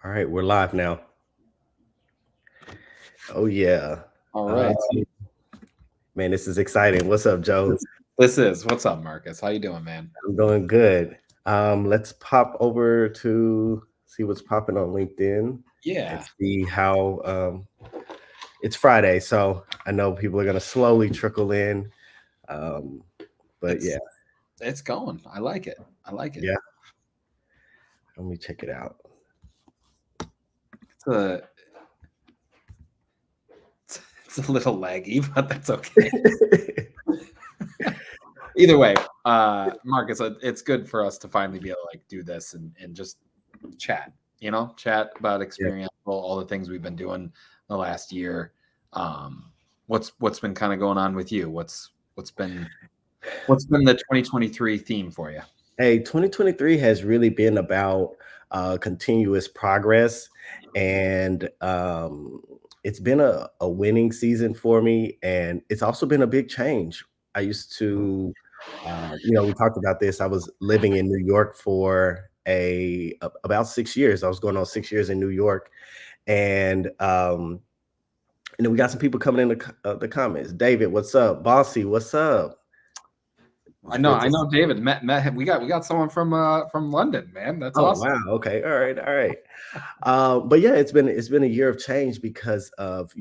All right, we're live now. Oh yeah. All Uh, right. man, this is exciting. What's up, Joe? This is what's up, Marcus? How you doing, man? I'm doing good. Let's pop over to see what's popping on LinkedIn and Yeah, see how it's Friday, so I know people are gonna slowly trickle in. Um, but it's yeah, it's going. I like it. I like it. yeah. Let me check it out. It's a it's a little laggy, but that's okay. Either way, Marcus, it's good for us to finally be able to like do this and just chat. Chat about Yeah. experiential, all the things we've been doing the last year. Um, what's been kind of going on with you? What's been the 2023 theme for you? Hey, 2023 has really been about continuous progress, and it's been a winning season for me, and it's also been a big change. I used to, we talked about this. I was living in New York for about 6 years. I was going on 6 years in New York, and then we got some people coming in the comments. David, what's up? Bossy, what's up? I It's know, good I to. know, David. Met him. We got someone from London, man. That's Oh, awesome. wow. Okay. All right. All right. But yeah, it's been a year of change because of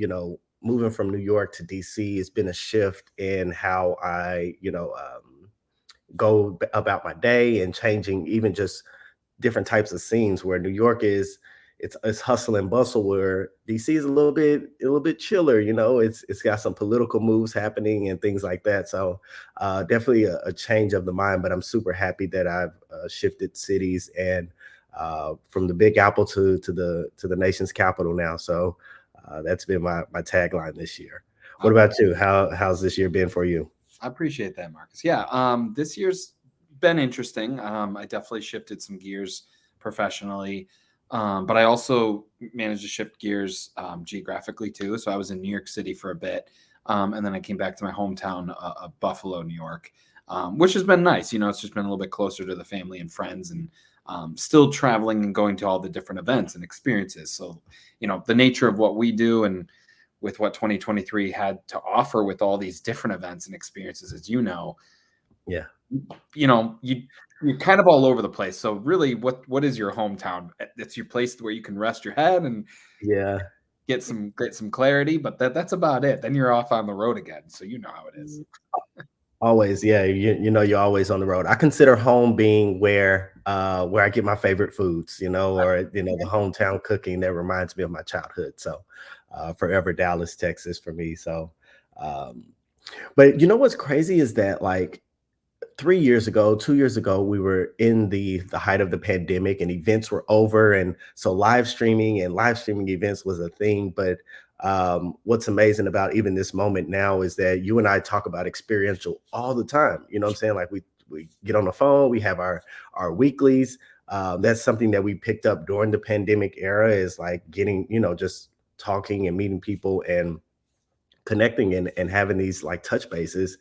moving from New York to DC. It's been a shift in how I about my day and changing even just different types of scenes. Where New York is it's hustle and bustle, where DC is a little bit chiller. It's got some political moves happening and things like that. So definitely a change of the mind. But I'm super happy that I've shifted cities and from the Big Apple to the nation's capital now. So that's been my tagline this year. What Okay. about you? How's this year been for you? I appreciate that, Marcus. Yeah, this year's been interesting. I definitely shifted some gears professionally, but I also managed to shift gears geographically too. So I was in New York City for a bit, and then I came back to my hometown of Buffalo, New York, which has been nice. It's just been a little bit closer to the family and friends, and still traveling and going to all the different events and experiences. So, the nature of what we do and with what 2023 had to offer with all these different events and experiences, as Yeah. you know, you you're kind of all over the place. So really, what is your hometown? It's your place where you can rest your head and Yeah. get some clarity, but that's about it. Then you're off on the road again. So you know how it is. Always, yeah. You're always on the road. I consider home being where I get my favorite foods, or the hometown cooking that reminds me of my childhood. So forever Dallas, Texas for me. So um, but what's crazy is that like 3 years ago, 2 years ago, we were in the height of the pandemic and events were over. And so live streaming events was a thing. But what's amazing about even this moment now is that you and I talk about experiential all the time. You know what I'm saying? Like we get on the phone, we have our weeklies. That's something that we picked up during the pandemic era, is like getting, just talking and meeting people and connecting and having these like touch bases.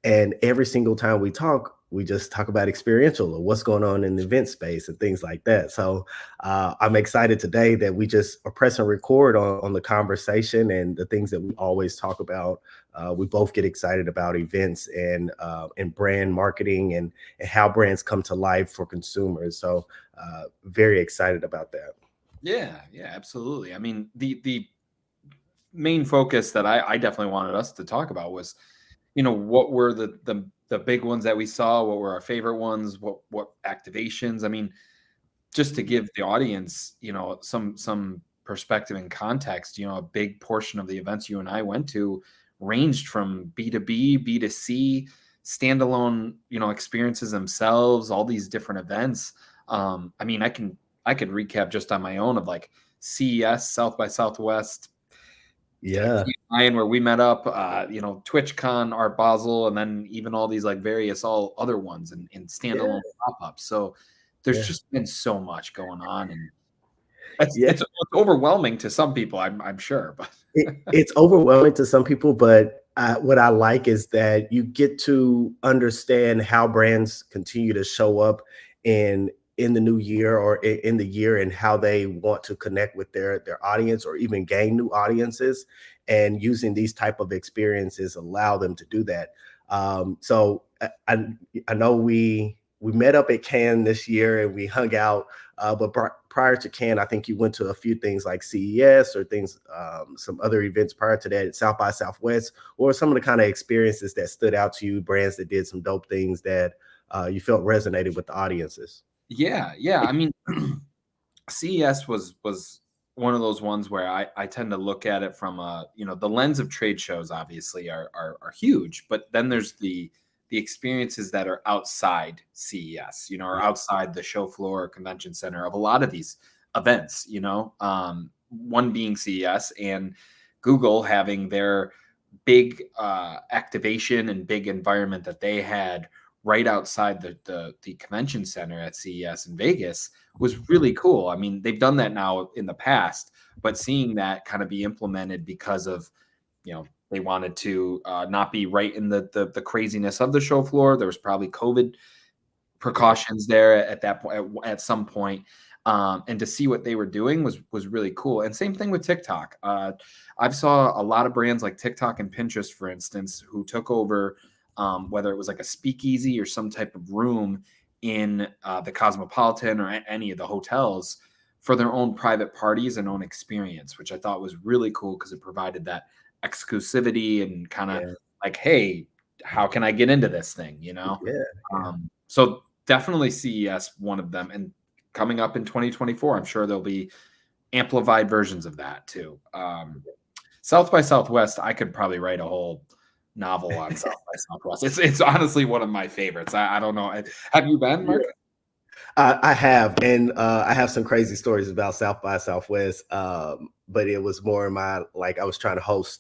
And every single time we talk, we just talk about experiential or what's going on in the event space and things like that. So I'm excited today that we just are pressing record on the conversation and the things that we always talk about. We both get excited about events and brand marketing and how brands come to life for consumers. So very excited about that. Yeah, yeah, absolutely. I mean, the main focus that I definitely wanted us to talk about was, what were the big ones that we saw? What were our favorite ones? What activations? I mean, just to give the audience, some perspective and context, a big portion of the events you and I went to ranged from B2B, B2C, standalone, experiences themselves, all these different events. I mean, I could recap just on my own of like CES, South by Southwest, Yeah, Ryan, where we met up, TwitchCon, Art Basel, and then even all these like various all other ones and yeah, standalone pop-ups. So there's yeah, just been so much going on, and it's yeah. it's, it's overwhelming to some people, I'm sure, but It's overwhelming to some people, but what I like is that you get to understand how brands continue to show up in in the new year or in the year, and how they want to connect with their audience or even gain new audiences, and using these type of experiences allow them to do that. So I know we met up at Cannes this year and we hung out, but prior to Cannes, I think you went to a few things like CES or things, some other events prior to that at South by Southwest, or some of the kind of experiences that stood out to you, brands that did some dope things that you felt resonated with the audiences. Yeah, yeah. I mean, CES was one of those ones where I tend to look at it from a, the lens of trade shows obviously are huge, but then there's the experiences that are outside CES, or Yeah, outside the show floor or convention center of a lot of these events, one being CES and Google having their big activation and big environment that they had right outside the convention center at CES in Vegas was really cool. I mean, they've done that now in the past, but seeing that kind of be implemented because of, they wanted to not be right in the craziness of the show floor. There was probably COVID right. precautions there at that point, at some point. And to see what they were doing was really cool. And same thing with TikTok. I've saw a lot of brands like TikTok and Pinterest, for instance, who took over, whether it was like a speakeasy or some type of room in the Cosmopolitan or any of the hotels for their own private parties and own experience, which I thought was really cool because it provided that exclusivity and kind of Yeah, like, hey, how can I get into this thing? yeah, yeah. So definitely CES, one of them. And coming up in 2024, I'm sure there'll be amplified versions of that too. South by Southwest, I could probably write a whole novel on South by Southwest. It's honestly one of my favorites. I don't know. Have you been, Mark? I have, and I have some crazy stories about South by Southwest. But it was more in my, like, I was trying to host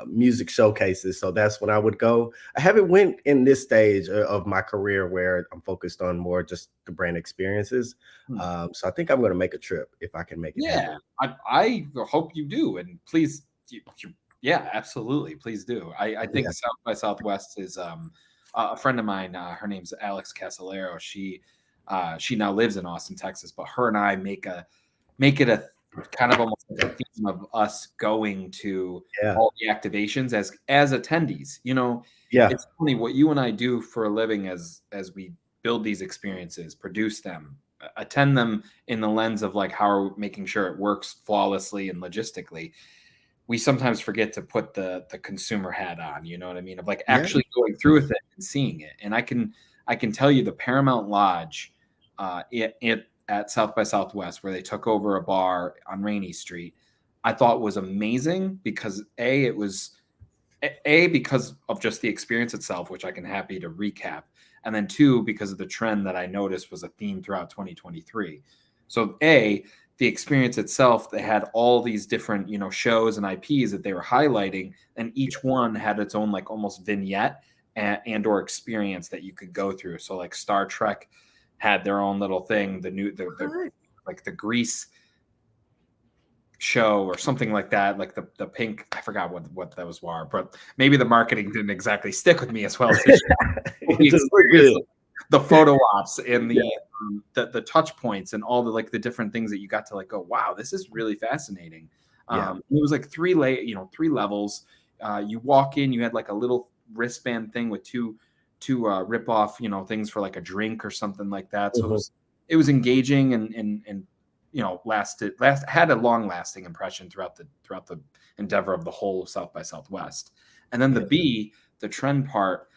music showcases, so that's when I would go. I haven't went in this stage of my career where I'm focused on more just the brand experiences. Hmm. So I think I'm going to make a trip if I can make it happen. Yeah, I hope you do, and please, yeah, absolutely, please do. I think Yeah, South by Southwest is a friend of mine. Her name's Alex Casalero. She now lives in Austin, Texas, but her and I make it a kind of almost like a theme of us going to yeah, all the activations as attendees. yeah, It's funny what you and I do for a living as we build these experiences, produce them, attend them in the lens of like how are we making sure it works flawlessly and logistically. We sometimes forget to put the consumer hat on, you know what I mean? Of like yeah. actually going through with it and seeing it. And I can tell you the Paramount Lodge at South by Southwest, where they took over a bar on Rainey Street, I thought was amazing because it was because of just the experience itself, which I can happy to recap, and then two, because of the trend that I noticed was a theme throughout 2023. So the experience itself, they had all these different shows and IPs that they were highlighting, and each one had its own like almost vignette and or experience that you could go through. So like Star Trek had their own little thing, the What? like the Grease show or something like that, like the pink, I forgot what those were, but maybe the marketing didn't exactly stick with me as well as it should. It The just look experience, good. the photo ops and Yeah, the touch points and all the like the different things that you got to like go, wow, this is really fascinating. yeah, It was like three levels. You walk in, you had like a little wristband thing with two rip off things for like a drink or something like that. So mhm, it was engaging and had a long lasting impression throughout the endeavor of the whole South by Southwest. And then the yeah, B, the trend part,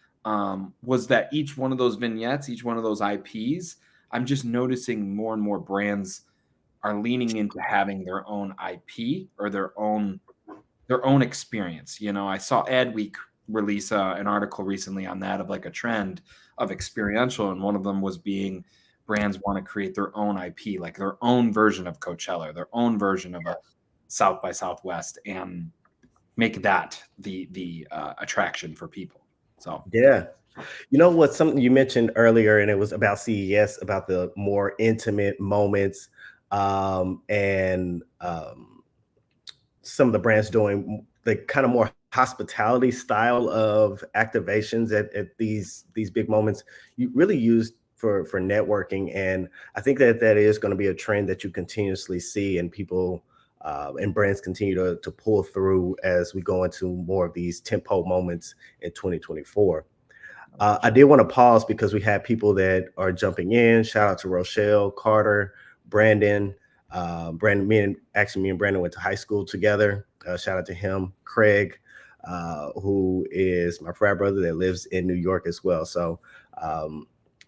was that each one of those vignettes, each one of those IPs, I'm just noticing more and more brands are leaning into having their own IP or their own experience. I saw Adweek release an article recently on that of like a trend of experiential, and one of them was being brands want to create their own IP, like their own version of Coachella, their own version of a South by Southwest, and make that the attraction for people. So yeah. You know what? Something you mentioned earlier, and it was about CES, about the more intimate moments, and some of the brands doing the kind of more hospitality style of activations at these big moments. You really used for networking, and I think that that is going to be a trend that you continuously see, and people and brands continue to pull through as we go into more of these tentpole moments in 2024. I did want to pause because we had people that are jumping in. Shout out to Rochelle, Carter, Brandon. Brandon, me and Brandon went to high school together. Shout out to him. Craig, who is my frat brother that lives in New York as well. So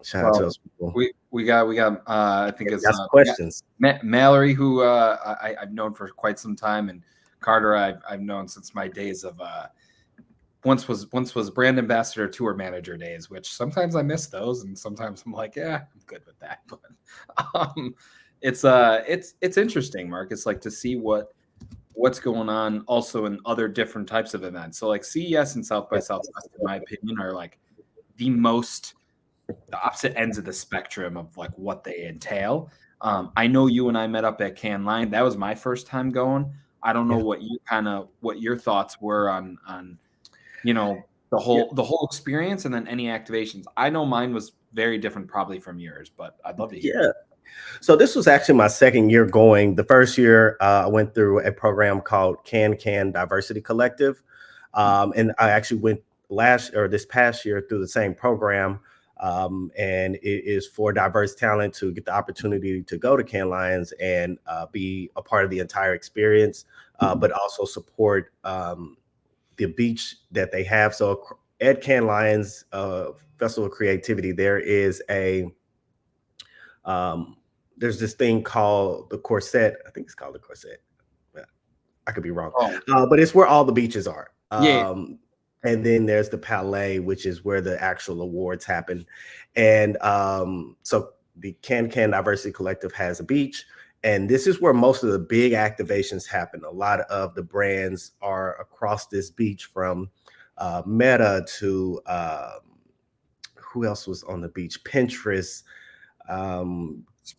shout out to those people. We got I think it's questions. Mallory, who I've known for quite some time, and Carter I've known since my days of once was brand ambassador tour manager days, which sometimes I miss those, and sometimes I'm like, yeah, I'm good with that. But it's interesting, Mark. It's like to see what's going on also in other different types of events. So like CES and South by Southwest, in my opinion, are like the opposite ends of the spectrum of like what they entail. I know you and I met up at Cannes Lion. That was my first time going. I don't know what your thoughts were on the whole experience, and then any activations. I know mine was very different probably from yours, but I'd love to hear. Yeah. So this was actually my second year going. The first year I went through a program called Can Diversity Collective. And I actually went this past year through the same program. And it is for diverse talent to get the opportunity to go to Cannes Lions and be a part of the entire experience, but also support the beach that they have. So at Cannes Lions Festival of Creativity, there is there's this thing called the Corset. I think it's called the Corset. I could be wrong. But it's where all the beaches are. And then there's the Palais, which is where the actual awards happen. And so the Can Diversity Collective has a beach. And this is where most of the big activations happen. A lot of the brands are across this beach, from Meta to who else was on the beach? Pinterest,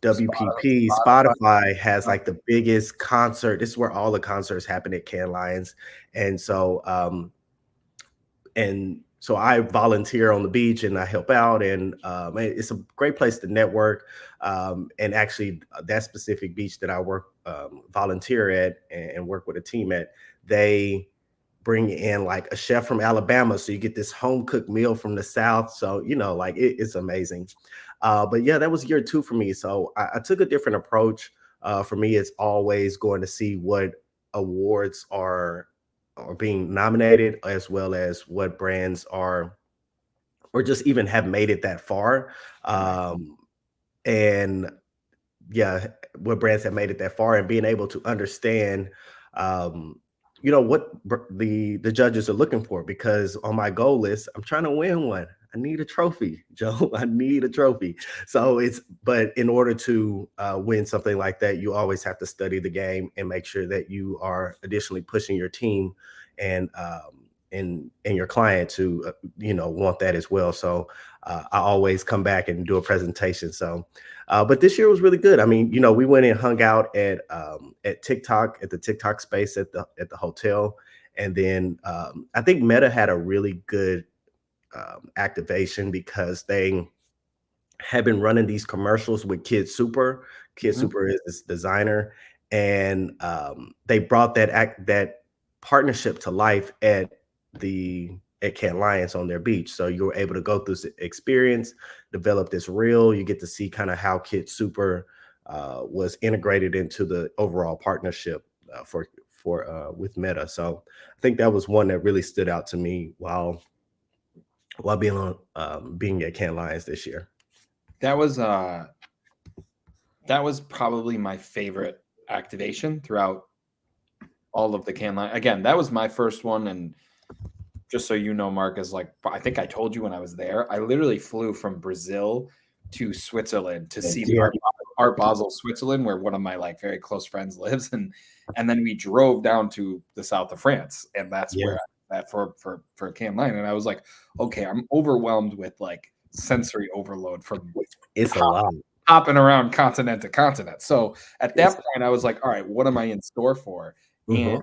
WPP, Spotify has like the biggest concert. This is where all the concerts happen at Cannes Lions. And so I volunteer on the beach and I help out, and it's a great place to network. And actually, that specific beach that I volunteer at and work with a team at, they bring in like a chef from Alabama, so you get this home cooked meal from the South. So like it's amazing. But yeah, that was year 2 for me. So I took a different approach. For me, it's always going to see what awards are being nominated, as well as what brands are, or just even have made it that far. And yeah, what brands have made it that far, and being able to understand, what the judges are looking for. Because on my goal list, I'm trying to win one. I need a trophy, Joe. I need a trophy. So but in order to win something like that, you always have to study the game and make sure that you are additionally pushing your team and your client to want that as well. So I always come back and do a presentation. So but this year was really good. I mean, we went and hung out at TikTok, at the TikTok space at the hotel. And then I think Meta had a really good activation, because they have been running these commercials with Kid Super. Kid Super is this designer, and they brought that partnership to life at Cannes Lions on their beach. So you were able to go through this experience, develop this reel. You get to see kind of how Kid Super was integrated into the overall partnership with Meta. So I think that was one that really stood out to me while being at Cannes Lions this year. That was probably my favorite activation throughout all of the Cannes Lions. Again, that was my first one, and just so you know, Mark, is like, I think I told you when I was there, I literally flew from Brazil to Switzerland to see Art Basel, Switzerland, where one of my like very close friends lives, and then we drove down to the south of France, and that's where for Cannes Lions. And I was like, okay, I'm overwhelmed with like sensory overload from it's a lot hopping around continent to continent. So at that point, I was like, all right, what am I in store for? And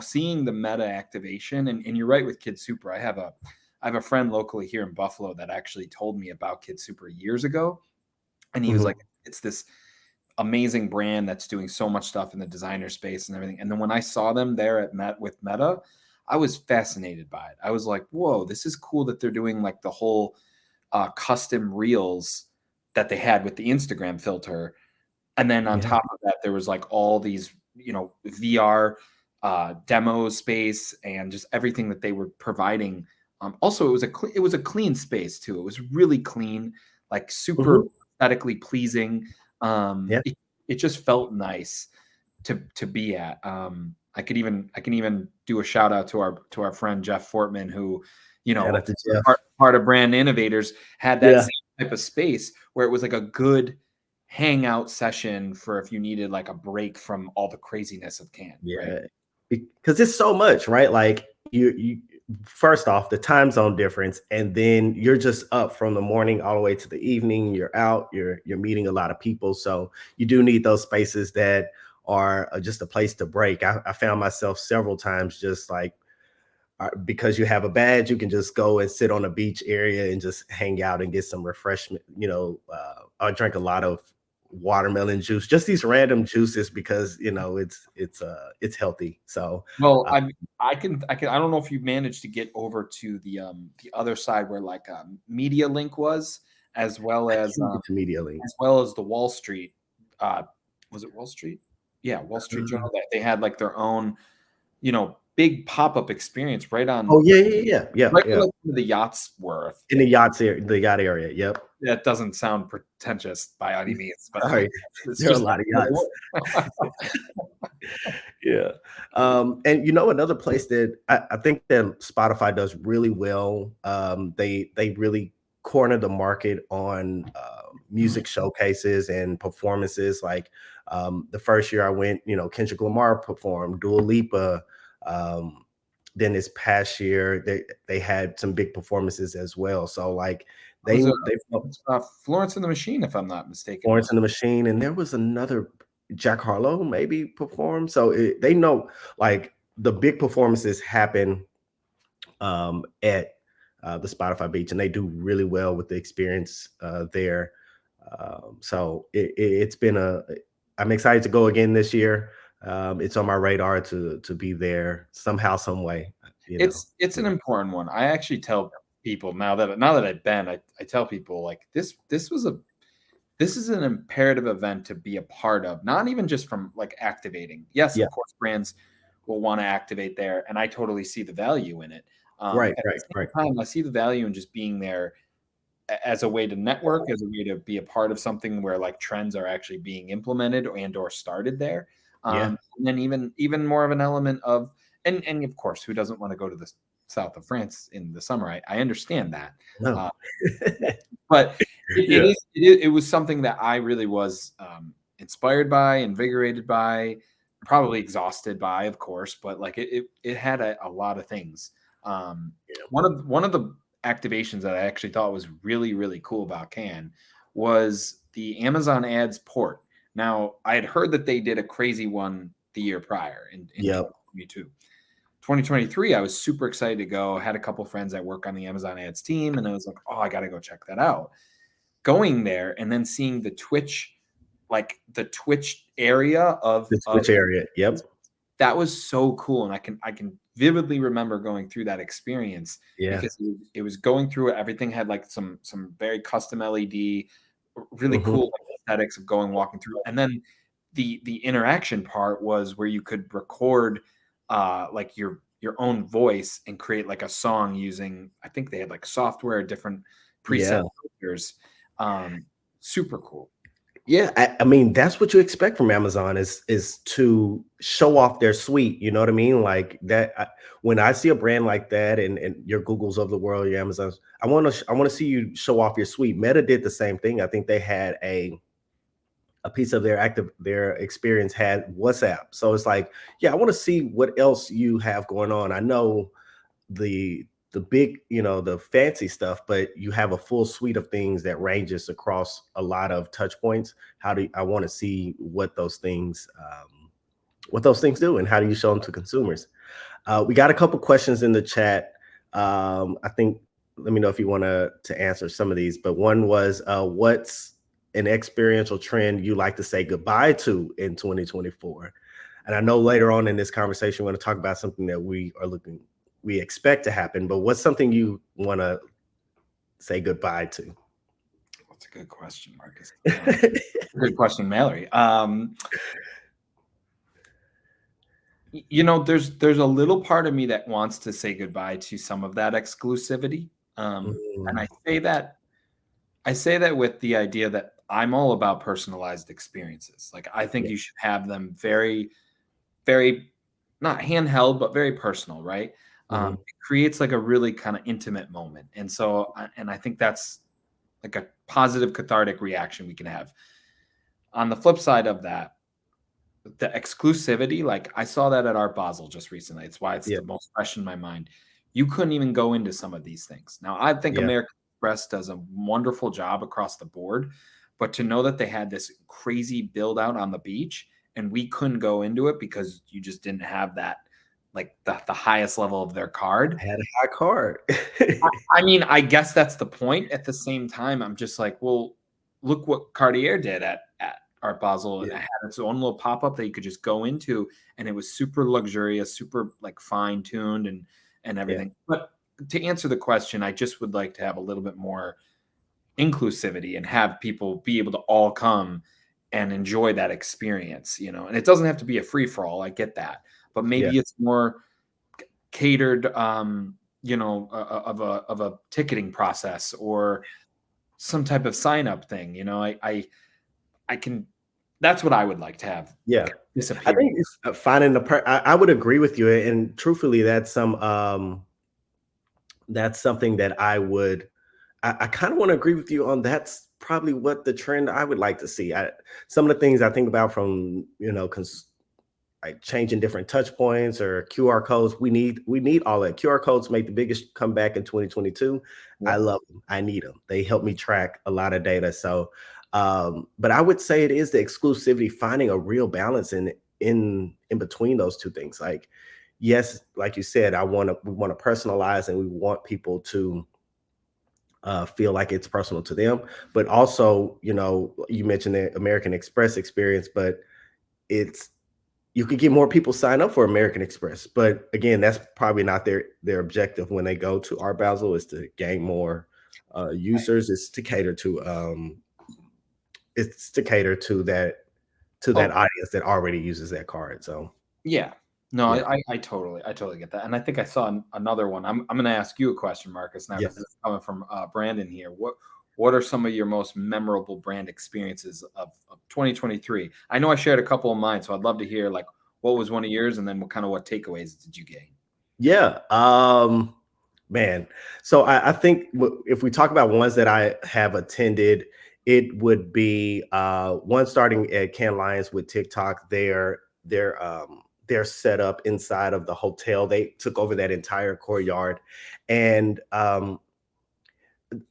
seeing the Meta activation, and you're right with Kid Super. I have I have a friend locally here in Buffalo that actually told me about Kid Super years ago. And he was Mhm. like, it's this amazing brand that's doing so much stuff in the designer space and everything. And then when I saw them there with Meta, I was fascinated by it. I was like, whoa, this is cool that they're doing like the whole custom reels that they had with the Instagram filter. And then on Yeah. top of that, there was like all these, VR demo space and just everything that they were providing. Also, it was a clean space too. It was really clean, like super Mhm. aesthetically pleasing. Yeah. It just felt nice to be at. I can even do a shout out to our friend Jeff Fortman, who, Shout out to part, Jeff. part of Brand Innovators had that Yeah. same type of space where it was like a good hangout session for if you needed like a break from all the craziness of Cannes, right? Yeah. Because it's so much, right? Like you first off, the time zone difference, and then you're just up from the morning all the way to the evening. You're out, you're meeting a lot of people. So you do need those spaces that are just a place to break. I found myself several times just like because you have a badge, you can just go and sit on a beach area and just hang out and get some refreshment. I drink a lot of watermelon juice, just these random juices because it's healthy. So Well, uh, I don't know if you managed to get over to the other side where like Media Link was, as well I as can get to Media Link. the Wall Street. Uh, was it Wall Street? Yeah, Wall Street Uh, Journal. That they had like their own, big pop up experience oh yeah, yeah, yeah, yeah, right yeah. where like, the yachts were. In the yachts area, the yacht area. Yep. That doesn't sound pretentious by any means, but Sorry, it's there are a just lot of where they yachts. were. Yeah. And another place that I think that Spotify does really well, they really corner the market on music showcases and performances. Like the first year I went, Kendrick Lamar performed, Dua Lipa. Um, then this past year they had some big performances as well. So like Was it they Florence and the Machine, if I'm not mistaken, Florence was and the Machine, and there was another Jack Harlow maybe performed. So they know like the big performances happen at the Spotify Beach, and they do really well with the experience there. So it's been I'm excited to go again this year. It's on my radar to be there somehow, some way. You know. it's an important one. I actually tell people now that I've been, I tell people like this is an imperative event to be a part of, not even just from like activating. Yes, Yeah. of course, brands will want to activate there, and I totally see the value in it. Right. At Right. the Right. same time, I see the value in just being there as a way to network, as a way to be a part of something where like trends are actually being implemented and or started there. Yeah. And then even more of an element of and of course, who doesn't want to go to the south of France in the summer? I understand that. No. Uh, but Yeah. it was something that I really was inspired by, invigorated by, probably exhausted by, of course, but like it had a lot of things. Um, Yeah. one of the activations that I actually thought was really, really cool about Cannes was the Amazon ads port. Now, I had heard that they did a crazy one the year prior in Yep. 2022. 2023, I was super excited to go. I had a couple friends that work on the Amazon ads team, and I was like, oh, I got to go check that out. Going there and then seeing the Twitch area The Twitch area. Yep. that was so cool. And I can vividly remember going through that experience Yeah. because it was going through it. Everything had like some very custom LED, really Mhm. cool like, aesthetics of walking through. And then the interaction part was where you could record like your own voice and create like a song using, I think they had like software, different preset Yeah. filters. Um, Super cool. Yeah, I mean that's what you expect from Amazon is to show off their suite. You know what I mean? Like that. When I see a brand like that, and your Googles of the world, your Amazons, I want to see you show off your suite. Meta did the same thing. I think they had a piece of their experience had WhatsApp. So it's like, yeah, I want to see what else you have going on. I know the big, the fancy stuff, but you have a full suite of things that ranges across a lot of touch points. How do I want to see what those things do, and how do you show them to consumers? We got a couple questions in the chat. I think let me know if you want to answer some of these, but one was what's an experiential trend you like to say goodbye to in 2024? And I know later on in this conversation, we're going to talk about something that we expect to happen, but what's something you want to say goodbye to? That's a good question, Marcus. Good question, Mallory. There's a little part of me that wants to say goodbye to some of that exclusivity. And I say that with the idea that I'm all about personalized experiences. Like, I think you should have them very, very, not handheld, but very personal, right? It creates like a really kind of intimate moment. And so, and I think that's like a positive cathartic reaction we can have. On the flip side of that, the exclusivity, like I saw that at Art Basel just recently. It's why it's the most fresh in my mind. You couldn't even go into some of these things. Now, I think American Express does a wonderful job across the board, but to know that they had this crazy build out on the beach and we couldn't go into it because you just didn't have that, like the highest level of their card. I had a high card. I mean, I guess that's the point. At the same time, I'm just like, well, look what Cartier did at Art Basel. It had its own little pop-up that you could just go into, and it was super luxurious, super like fine-tuned and everything. But to answer the question, I just would like to have a little bit more inclusivity and have people be able to all come and enjoy that experience, and it doesn't have to be a free-for-all. I get that, but maybe it's more catered, of a ticketing process or some type of sign-up thing. I can. That's what I would like to have. Yeah, disappear. I think it's finding I would agree with you, and truthfully, that's something that I kind of want to agree with you on. That's probably what the trend I would like to see. Some of the things I think about from like changing different touch points or QR codes. We need all that. QR codes make the biggest comeback in 2022. I love them. I need them. They help me track a lot of data. So, but I would say it is the exclusivity, finding a real balance in between those two things. Like, yes, like you said, we want to personalize and we want people to feel like it's personal to them. But also, you mentioned the American Express experience, but you could get more people sign up for American Express. But again, that's probably not their objective when they go to Art Basel, is to gain more users. It's to cater to that audience that already uses that card. So I totally get that. And I think I saw another one. I'm going to ask you a question, Marcus, now, because it's coming from Brandon here. What are some of your most memorable brand experiences of 2023? I know I shared a couple of mine, so I'd love to hear like what was one of yours, and then what takeaways did you gain? Yeah, man. So I think if we talk about ones that I have attended, it would be one starting at Cannes Lions with TikTok. Their setup inside of the hotel. They took over that entire courtyard, and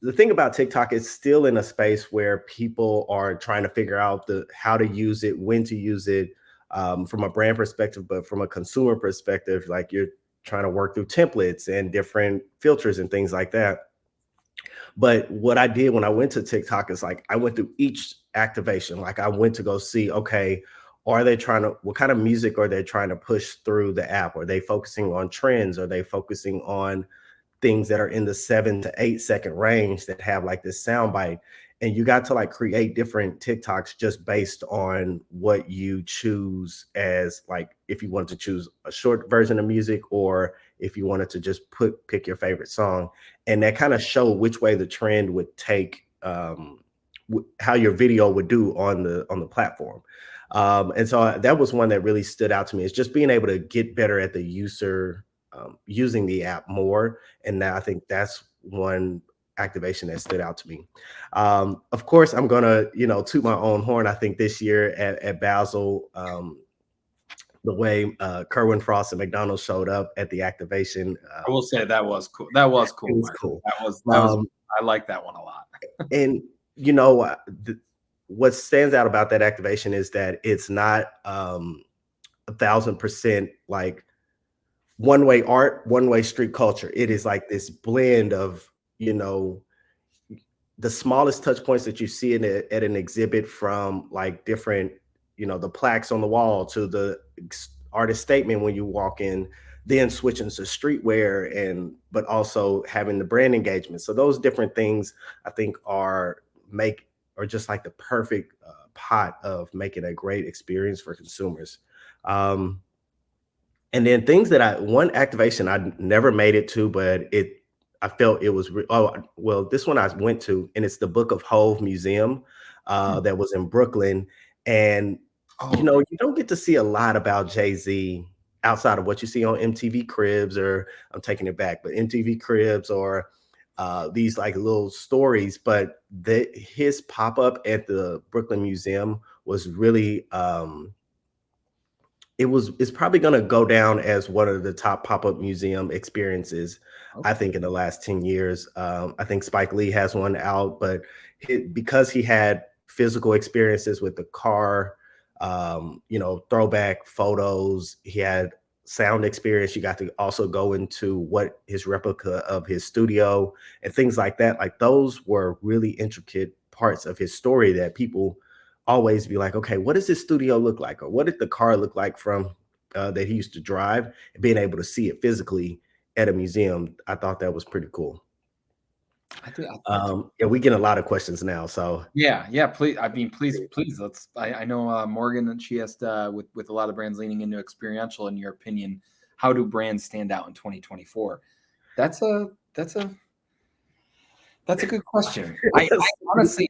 the thing about TikTok is still in a space where people are trying to figure out how to use it, when to use it, from a brand perspective, but from a consumer perspective, like you're trying to work through templates and different filters and things like that. But what I did when I went to TikTok is like I went through each activation. Like I went to go see, okay, what kind of music are they trying to push through the app? Are they focusing on trends? Are they focusing on things that are in the 7 to 8 second range that have like this sound bite? And you got to like create different TikToks just based on what you choose, as like if you wanted to choose a short version of music or if you wanted to just pick your favorite song. And that kind of showed which way the trend would take, how your video would do on the platform. And so that was one that really stood out to me, is just being able to get better at the user using the app more. And now I think that's one activation that stood out to me. Of course, I'm gonna toot my own horn. I think this year at Basel, the way Kerwin Frost and McDonald's showed up at the activation, I will say that was cool. That was cool. It was cool. That was I like that one a lot. And what stands out about that activation is that it's not 1,000% like one-way art, one-way street culture. It is like this blend of you know, the smallest touch points that you see in at an exhibit, from like different, the plaques on the wall to the artist statement when you walk in, then switching to streetwear, and but also having the brand engagement. So those different things I think are just like the perfect pot of making a great experience for consumers. Um, and then things that one activation I never made it to, but I felt it was, oh, well, this one I went to, and it's the Book of Hove Museum Hmm. that was in Brooklyn. And, Oh, you don't get to see a lot about Jay-Z outside of what you see on MTV Cribs, or I'm taking it back, but MTV Cribs, or these like little stories. But his pop-up at the Brooklyn Museum was really, it's probably going to go down as one of the top pop-up museum experiences, I okay. think, in the last 10 years. I think Spike Lee has one out, but because he had physical experiences with the car, throwback photos, he had sound experience. You got to also go into what his replica of his studio and things like that. Like, those were really intricate parts of his story that people always be like, okay, what does his studio look like? Or what did the car look like from that he used to drive? And being able to see it physically at a museum, I thought that was pretty cool. I think. Yeah, we get a lot of questions now. So Yeah, yeah. Please, I mean, please. Let's. I know Morgan, and she asked with a lot of brands leaning into experiential. In your opinion, how do brands stand out in 2024? That's a good question. I honestly,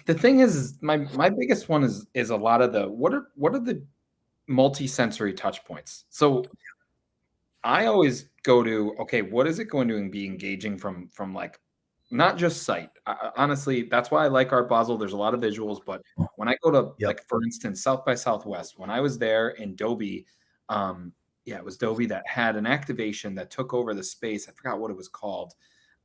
the thing is, my biggest one is a lot of the what are the multi-sensory touch points. So I always go to, okay, what is it going to be engaging from like not just sight. Honestly, that's why I like Art Basel. There's a lot of visuals, but when I go to, yep. like, for instance, South by Southwest, when I was there in Dobie, yeah, it was Dobie that had an activation that took over the space. I forgot what it was called.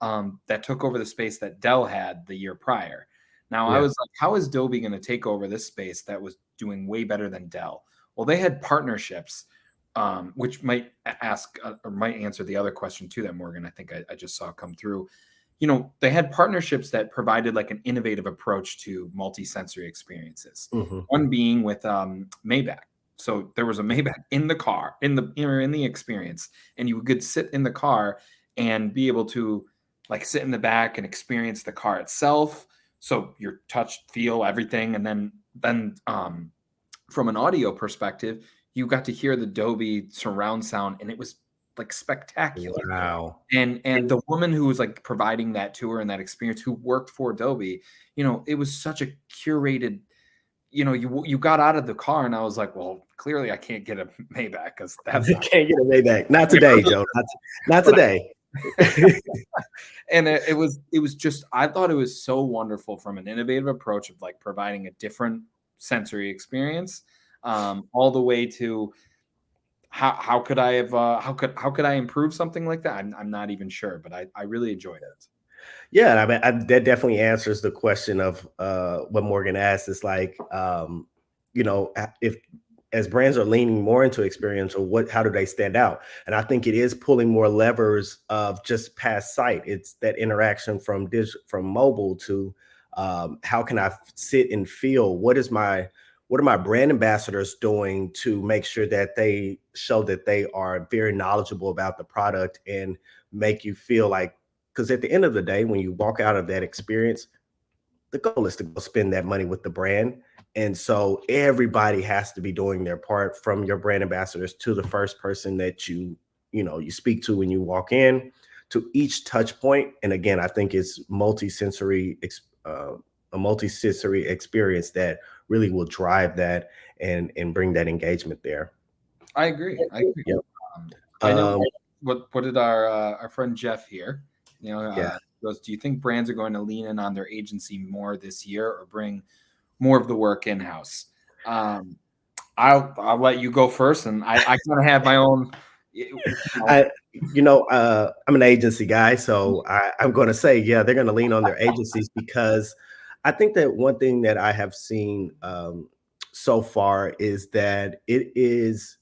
That took over the space that Dell had the year prior. Now I Yeah. was like, how is Dobie going to take over this space that was doing way better than Dell? Well, they had partnerships, which might ask or might answer the other question too that Morgan, I think I just saw come through. They had partnerships that provided like an innovative approach to multi-sensory experiences. Hmm. One being with Maybach. So there was a Maybach in the car, in the experience, and you could sit in the car and be able to like sit in the back and experience the car itself. So your touch, feel, everything, and then from an audio perspective, you got to hear the Dolby surround sound, and it was like spectacular. Wow. And And the woman who was like providing that tour and that experience, who worked for Adobe, it was such a curated. You got out of the car, and I was like, well, clearly I can't get a Maybach because that's not. can't get a Maybach. Not today, Joe. Not But today. and it was just, I thought it was so wonderful from an innovative approach of like providing a different sensory experience, all the way to how could I have how could I improve something like that? I'm not even sure, but I really enjoyed it. Yeah, I mean, that definitely answers the question of what Morgan asked. Is like, if as brands are leaning more into experiential, how do they stand out? And I think it is pulling more levers of just past sight. It's that interaction from mobile to, how can I sit and feel? What are my brand ambassadors doing to make sure that they show that they are very knowledgeable about the product, and make you feel like, because at the end of the day, when you walk out of that experience, the goal is to go spend that money with the brand. And so everybody has to be doing their part, from your brand ambassadors to the first person that you speak to when you walk in, to each touch point. And again, I think it's a multi-sensory experience that really will drive that, and bring that engagement there. I agree. I agree. Yep. I know Um, what did our friend Jeff here, yeah. goes, do you think brands are going to lean in on their agency more this year or bring more of the work in-house? Um, I'll let you go first, and I kind of have my own. You know, I'm an agency guy, so I'm going to say, yeah, they're going to lean on their agencies, because I think that one thing that I have seen so far is that it is,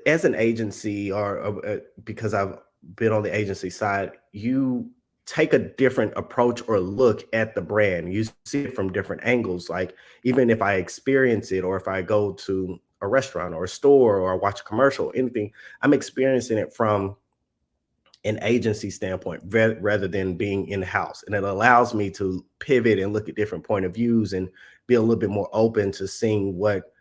as an agency, or because I've been on the agency side, you take a different approach or look at the brand. You see it from different angles. Like even if I experience it, or if I go to a restaurant or a store or I watch a commercial, anything, I'm experiencing it from an agency standpoint rather than being in-house. And it allows me to pivot and look at different point of views and be a little bit more open to seeing what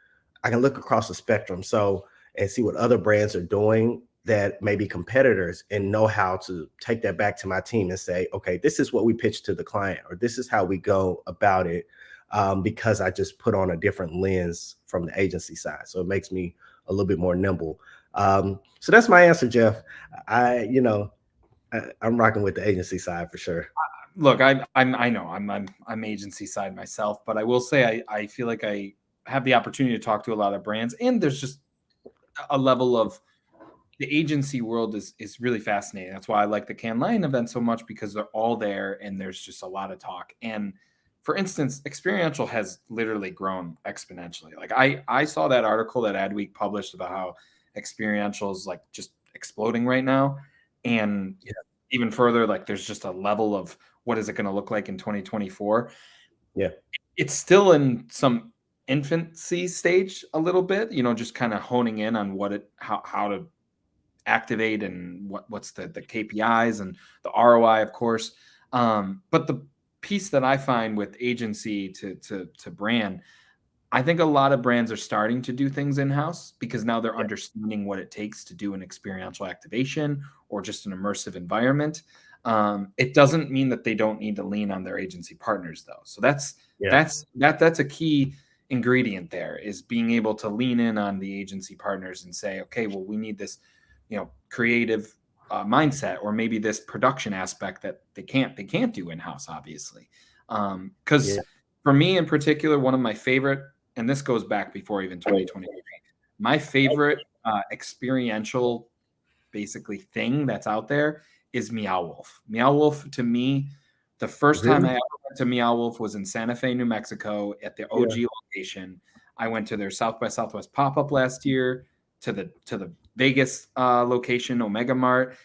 I can look across the spectrum. So, and see what other brands are doing that may be competitors, and know how to take that back to my team and say, okay, this is what we pitch to the client, or this is how we go about it. Because I just put on a different lens from the agency side. So it makes me a little bit more nimble. So that's my answer, Jeff. I'm rocking with the agency side for sure. Look, I know I'm agency side myself, but I will say I feel like I have the opportunity to talk to a lot of brands, and there's just a level of the agency world is really fascinating. That's why I like the Cannes Lion event so much, because they're all there and there's just a lot of talk. And for instance, Experiential has literally grown exponentially. Like I saw that article that Adweek published about how Experiential is like just exploding right now. And Yeah. even further, like there's just a level of what is it going to look like in 2024. Yeah. It's still in some infancy stage a little bit, just kind of honing in on how to activate and what's the KPIs and the ROI, of course. But the piece that I find with agency to brand, I think a lot of brands are starting to do things in-house because now they're Yeah. understanding what it takes to do an experiential activation or just an immersive environment. It doesn't mean that they don't need to lean on their agency partners, though. So that's Yeah. that's a key ingredient there, is being able to lean in on the agency partners and say, okay, well, we need this, creative mindset, or maybe this production aspect that they can't do in-house, obviously. Because Yeah. for me in particular, one of my favorite, and this goes back before even 2023, my favorite experiential basically thing that's out there is Meow Wolf. Meow Wolf, to me, the first time I Really? ever went to Meow Wolf was in Santa Fe, New Mexico, at the Yeah. OG location. I went to their South by Southwest pop-up last year, to the Vegas location, Omega Mart.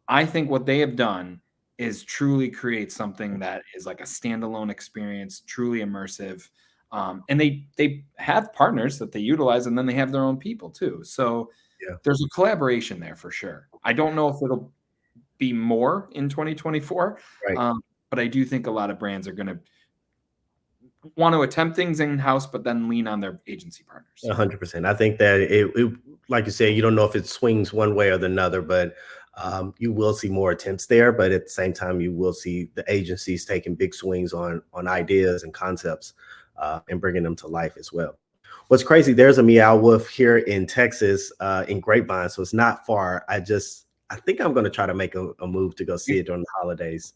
I think what they have done is truly create something that is like a standalone experience, truly immersive. And they have partners that they utilize, and then they have their own people too. So Yeah. there's a collaboration there for sure. I don't know if it'll be more in 2024, Right. but I do think a lot of brands are going to want to attempt things in house, but then lean on their agency partners. 100%. I think that like you said, you don't know if it swings one way or the other, but you will see more attempts there. But at the same time, you will see the agencies taking big swings on ideas and concepts, and bringing them to life as well. What's crazy? There's a Meow Wolf here in Texas, in Grapevine, so it's not far. I think I'm going to try to make a move to go see You, it during the holidays.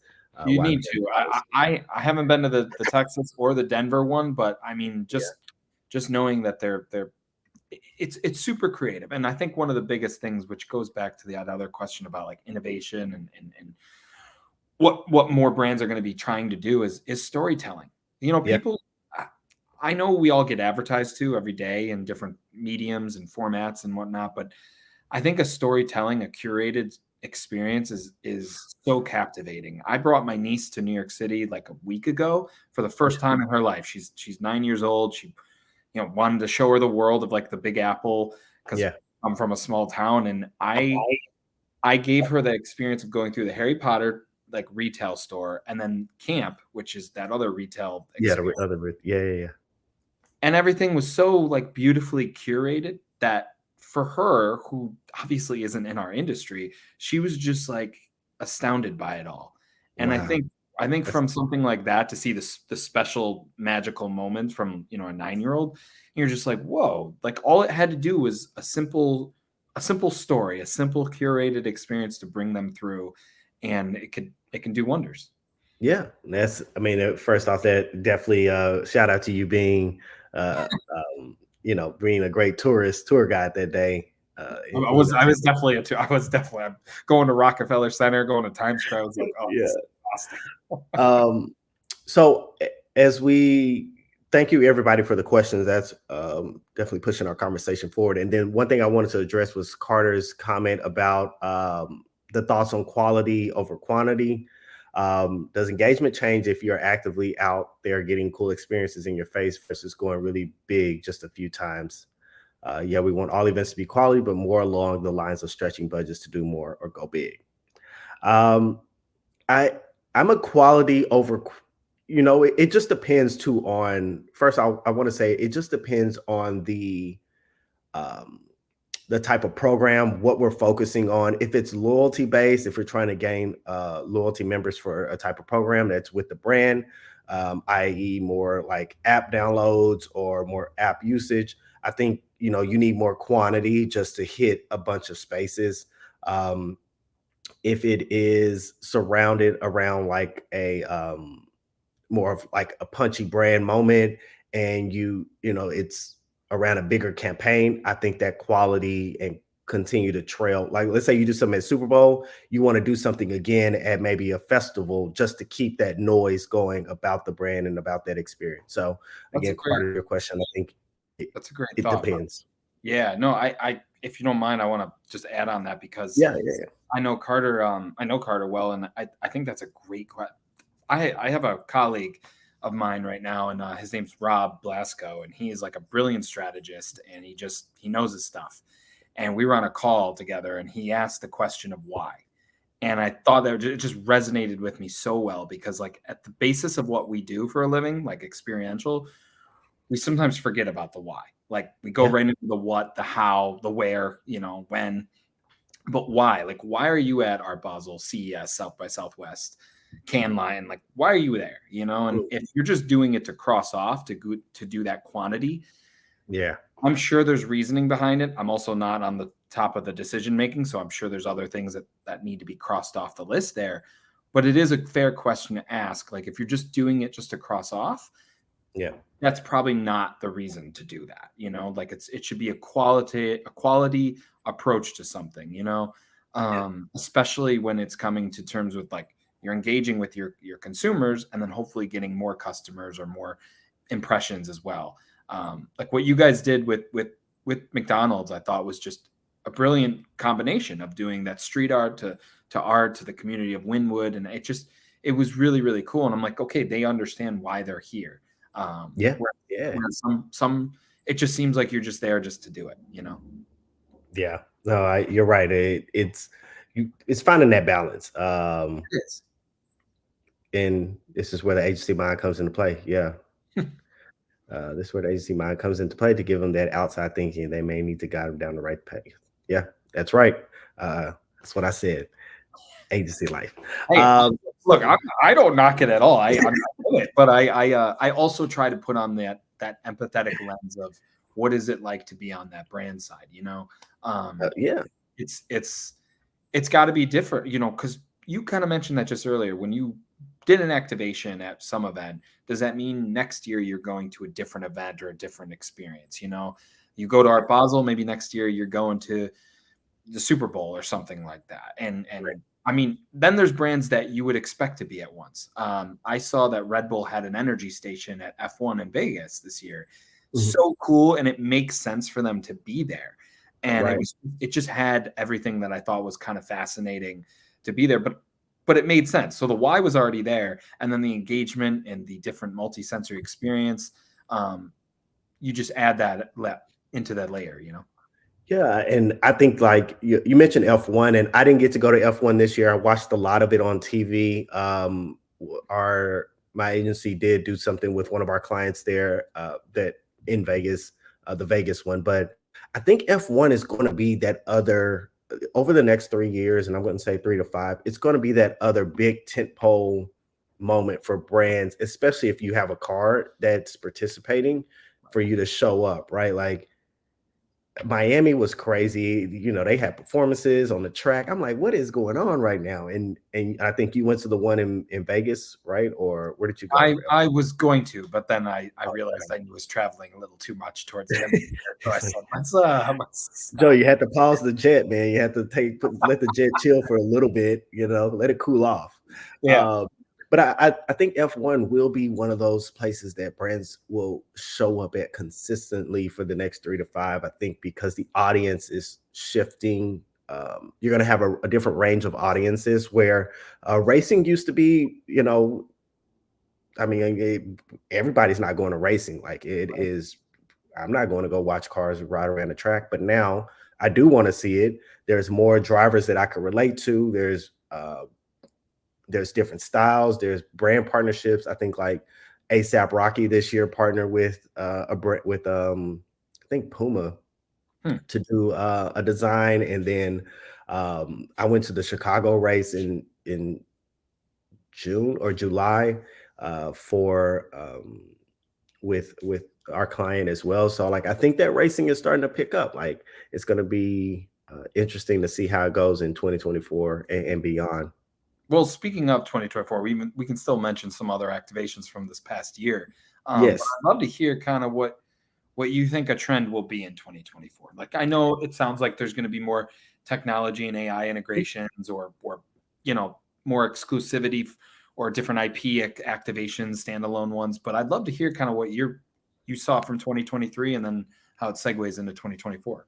you While I'm need here to. in Dallas. I haven't been to the Texas or the Denver one, but I mean, Yeah. just knowing that they're it's super creative. And I think one of the biggest things, which goes back to the other question about like innovation and what more brands are going to be trying to do, is storytelling. Yeah. People, I know we all get advertised to every day in different mediums and formats and whatnot, but I think a storytelling, a curated experience is so captivating. I brought my niece to New York City like a week ago for the first time in her life. She's 9 years old. She, wanted to show her the world of like the Big Apple, because Yeah. I'm from a small town, and I gave her the experience of going through the Harry Potter like retail store, and then camp, which is that other retail Yeah. experience. Yeah. Yeah. Yeah. And everything was so like beautifully curated that for her, who obviously isn't in our industry, she was just like astounded by it all. And I Wow. think I think That's from something like that, to see the special magical moment from a 9-year-old, you're just like, whoa, like all it had to do was a simple story, a simple curated experience to bring them through, and it can do wonders. Yeah, I mean, first off, that definitely shout out to you being, being a great tour guide that day. I You was know, I was definitely I'm going to Rockefeller Center, going to Times Square. I was like, oh, this yeah. is exhausting. So as we thank you everybody for the questions, that's definitely pushing our conversation forward. And then one thing I wanted to address was Carter's comment about the thoughts on quality over quantity. Does engagement change if you're actively out there getting cool experiences in your face versus going really big just a few times? Yeah, we want all events to be quality, but more along the lines of stretching budgets to do more or go big. Um, I I'm a quality over, it just depends too on first. I want to say it just depends on um, the type of program, what we're focusing on. If it's loyalty based, if we're trying to gain loyalty members for a type of program that's with the brand, i.e., more like app downloads or more app usage, I think you need more quantity just to hit a bunch of spaces. If it is surrounded around like a more of like a punchy brand moment and it's around a bigger campaign, I think that quality and continue to trail. Like let's say you do something at Super Bowl, you want to do something again at maybe a festival just to keep that noise going about the brand and about that experience. So That's a again, great part of your question, I think it, that's a great it thought. depends. Yeah, no, I if you don't mind, I want to just add on that because Yeah, yeah, I know Carter well, and I think that's a great question. I have a colleague of mine right now, and his name's Rob Blasco, and he is like a brilliant strategist, and he knows his stuff. And we were on a call together, and he asked the question of why, and I thought that it just resonated with me so well because like at the basis of what we do for a living, like experiential, we sometimes forget about the why. Like we go yeah, right into the what, the how, the where, when, but why? Like, why are you at our Basel CES South by Southwest can line? Like, why are you there? And mm, if you're just doing it to cross off to do that quantity, yeah, I'm sure there's reasoning behind it. I'm also not on the top of the decision making, so I'm sure there's other things that need to be crossed off the list there. But it is a fair question to ask. Like, if you're just doing it just to cross off, yeah, that's probably not the reason to do that. Like it should be a quality approach to something, yeah, especially when it's coming to terms with like you're engaging with your consumers and then hopefully getting more customers or more impressions as well. Like what you guys did with McDonald's, I thought was just a brilliant combination of doing that street art to art to the community of Wynwood, and it was really really cool. And I'm like, okay, they understand why they're here. yeah, Where, yeah. where some it just seems like you're just there just to do it. Yeah, no, you're right. It's finding that balance. It is. And this is where the agency mind comes into play. Yeah, this is where the agency mind comes into play to give them that outside thinking. They may need to guide them down the right path. Yeah, that's right. That's what I said. Agency life. Hey, Um, look, I don't knock it at all. I'm not doing it, but I also try to put on that empathetic lens of what is it like to be on that brand side. yeah, It's it's got to be different, because you kind of mentioned that just earlier. When you did an activation at some event, does that mean next year you're going to a different event or a different experience? You go to Art Basel, maybe next year you're going to the Super Bowl or something like that. right. And I mean, then there's brands that you would expect to be at once. I saw that Red Bull had an energy station at F1 in Vegas this year. Mhm. So cool, and it makes sense for them to be there. And Right. it just had everything that I thought was kind of fascinating to be there, but it made sense. So the why was already there, and then the engagement and the different multi-sensory experience. You just add that into that layer. Yeah, and I think like you mentioned F1, and I didn't get to go to F1 this year. I watched a lot of it on TV. Our my agency did do something with one of our clients there that in Vegas, the Vegas one. But I think F1 is going to be that other over the next 3 years, and I'm going to say 3 to 5. It's going to be that other big tentpole moment for brands, especially if you have a card that's participating, for you to show up, right? Like Miami was crazy. They had performances on the track. I'm like, what is going on right now? And I think you went to the one in Vegas, right? Or where did you go I for I was going to, but then I F1? realized I was traveling a little too much towards the end of the year, so I Okay. said, let's Joe, stop. you had to pause the jet, man. You had to let the jet chill for a little bit, let it cool off. Yeah, Um, but I think F1 will be one of those places that brands will show up at consistently for the next 3 to 5. I think because the audience is shifting you're going to have a different range of audiences where racing used to be, I mean, everybody's not going to racing. Like it Right. is, I'm not going to go watch cars ride around the track, but now I do want to see it. There's more drivers that I can relate to. There's different styles. There's brand partnerships. I think like ASAP Rocky this year partnered with I think Puma Hmm. to do a design, and then I went to the Chicago race in June or July for with our client as well. So like I think that racing is starting to pick up. Like it's going to be interesting to see how it goes in 2024 and beyond. Well, speaking of 2024, we can still mention some other activations from this past year. But Yes. I'd love to hear kind of what you think a trend will be in 2024. Like I know it sounds like there's going to be more technology and AI integrations, or more exclusivity or different IP activations, standalone ones. But I'd love to hear kind of what you saw from 2023 and then how it segues into 2024.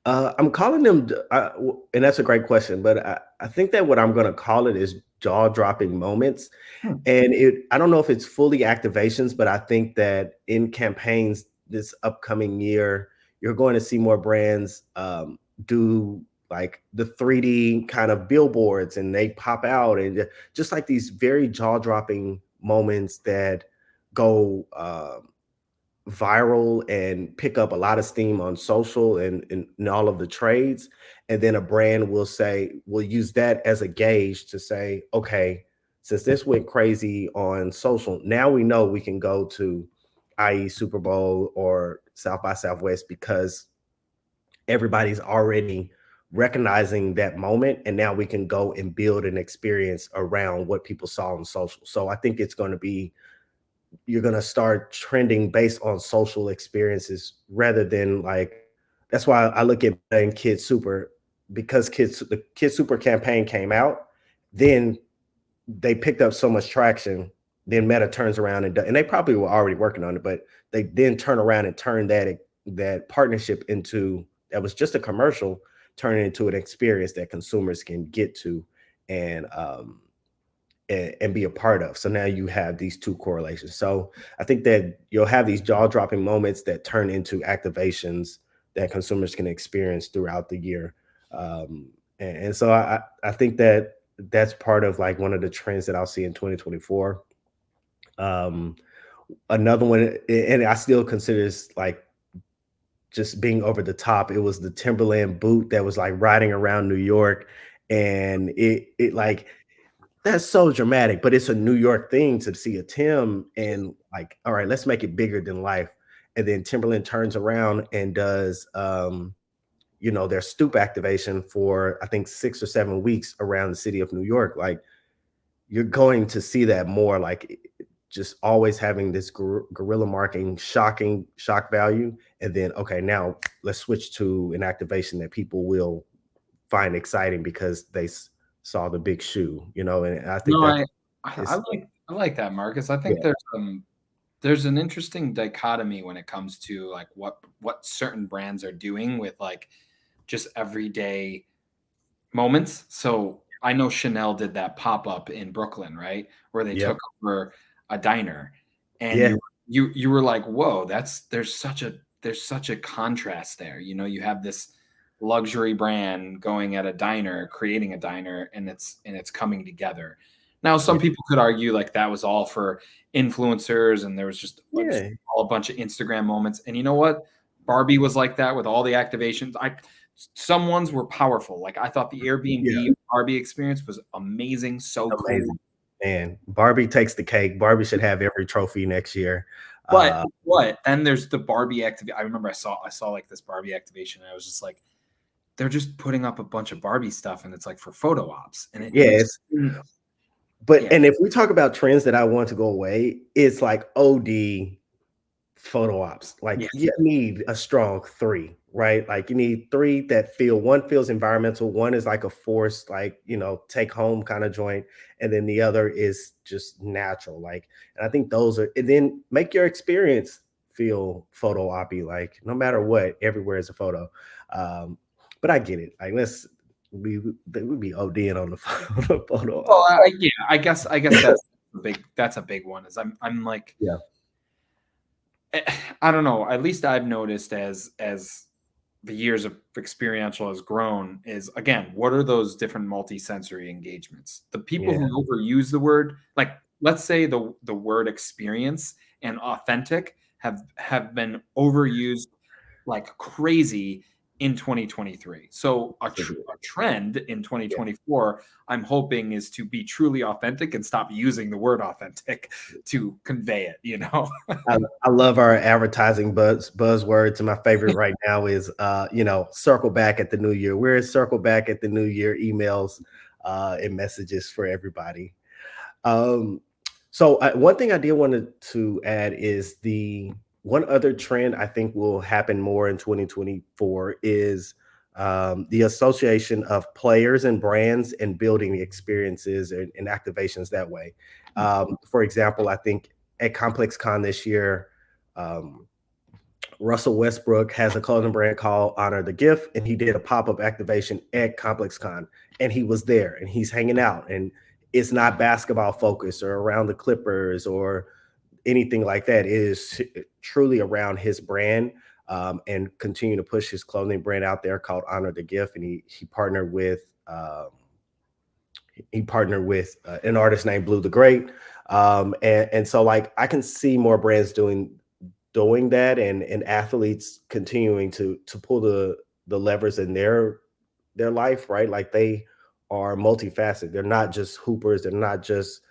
I'm calling them, and that's a great question. But I think that what I'm going to call it is jaw dropping moments. Hmm. And I don't know if it's fully activations, but I think that in campaigns this upcoming year, you're going to see more brands do like the 3D kind of billboards, and they pop out, and just like these very jaw dropping moments that go viral and pick up a lot of steam on social and in all of the trades. And then a brand will say, we'll use that as a gauge to say, okay, since this went crazy on social, now we know we can go to, i.e., Super Bowl or South by Southwest, because everybody's already recognizing that moment. And now we can go and build an experience around what people saw on social. So I think it's going to be, you're going to start trending based on social experiences rather than like, that's why I look at playing Kid Super, because the Kid Super campaign came out, then they picked up so much traction. Then Meta turns around and they probably were already working on it, but they then turn around and turn that partnership into, that was just a commercial, turn it into an experience that consumers can get to and and be a part of. So now you have these two correlations. So I think that you'll have these jaw-dropping moments that turn into activations that consumers can experience throughout the year. And so I think that that's part of like one of the trends that I'll see in 2024. Um, Another one, and I still consider this like just being over the top. It was the Timberland boot that was like riding around New York, and it like, that's so dramatic, but it's a New York thing to see a Tim and like, all right, let's make it bigger than life. And then Timberland turns around and does their stoop activation for I think 6 or 7 weeks around the city of New York. Like you're going to see that more, like just always having this guerrilla marketing, shocking shock value. And then okay, now let's switch to an activation that people will find exciting because they saw the big shoe, and I think No, that I is, like that, Marcus. I think yeah, there's an interesting dichotomy when it comes to like what certain brands are doing with like just everyday moments. So I know Chanel did that pop-up in Brooklyn, right? Where they yep, took over a diner, and yeah, you were like, whoa, there's such a contrast there. You have this luxury brand going at a diner, creating a diner, and it's coming together. Now, some yeah, people could argue like that was all for influencers, and there was just yeah, all a bunch of Instagram moments. And you know what? Barbie was like that with all the activations. Some ones were powerful. Like I thought the yeah, Airbnb Barbie experience was amazing, so cool. amazing. Man, Barbie takes the cake. Barbie should have every trophy next year. But Uh, what? Then there's the Barbie activation. I remember I saw like this Barbie activation, and I was just like, they're just putting up a bunch of Barbie stuff, and it's like for photo ops, and it just yes, but yeah, and if we talk about trends that I want to go away, it's like OD photo ops. Like yes. you need a strong three, right? Like you need three that one feels environmental, one is like a forced, like take home kind of joint, and then the other is just natural. Like, and I think those are, and then make your experience feel photo oppy, like no matter what, everywhere is a photo. Um, but I get it. Like they would be ODing on the on the photo Well, op. yeah, I guess that's a big one. Is I'm like, Yeah, I don't know. At least I've noticed as the years of experiential has grown is, again, what are those different multi-sensory engagements? The people yeah, who overuse the word, like, let's say the word experience and authentic have been overused like crazy in 2023. So a trend in yeah. 2024, I'm hoping, is to be truly authentic and stop using the word authentic to convey it, you know? I love our advertising buzzwords, and my favorite right now is circle back at the new year. We're circle back at the new year emails and messages for everybody. Um, one thing I did wanted to add is the one other trend I think will happen more in 2024 is the association of players and brands and building experiences and activations that way. For example, I think at Complex Con this year, um, Russell Westbrook has a clothing brand called Honor the Gift, and he did a pop-up activation at Complex Con, and he was there and he's hanging out, and it's not basketball focused or around the Clippers or anything like that. It is truly around his brand, and continue to push his clothing brand out there called Honor the Gift, and he partnered with an artist named Blue the Great, and so like I can see more brands doing that, and athletes continuing to pull the levers in their life, right? Like they are multifaceted. They're not just hoopers. They're not just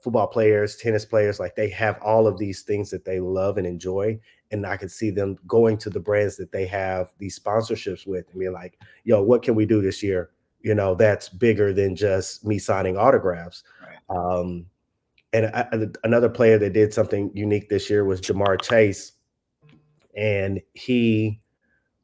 football players, tennis players. Like they have all of these things that they love and enjoy. And I can see them going to the brands that they have these sponsorships with and being like, yo, what can we do this year? That's bigger than just me signing autographs. Right. Another player that did something unique this year was Jamar Chase. And he,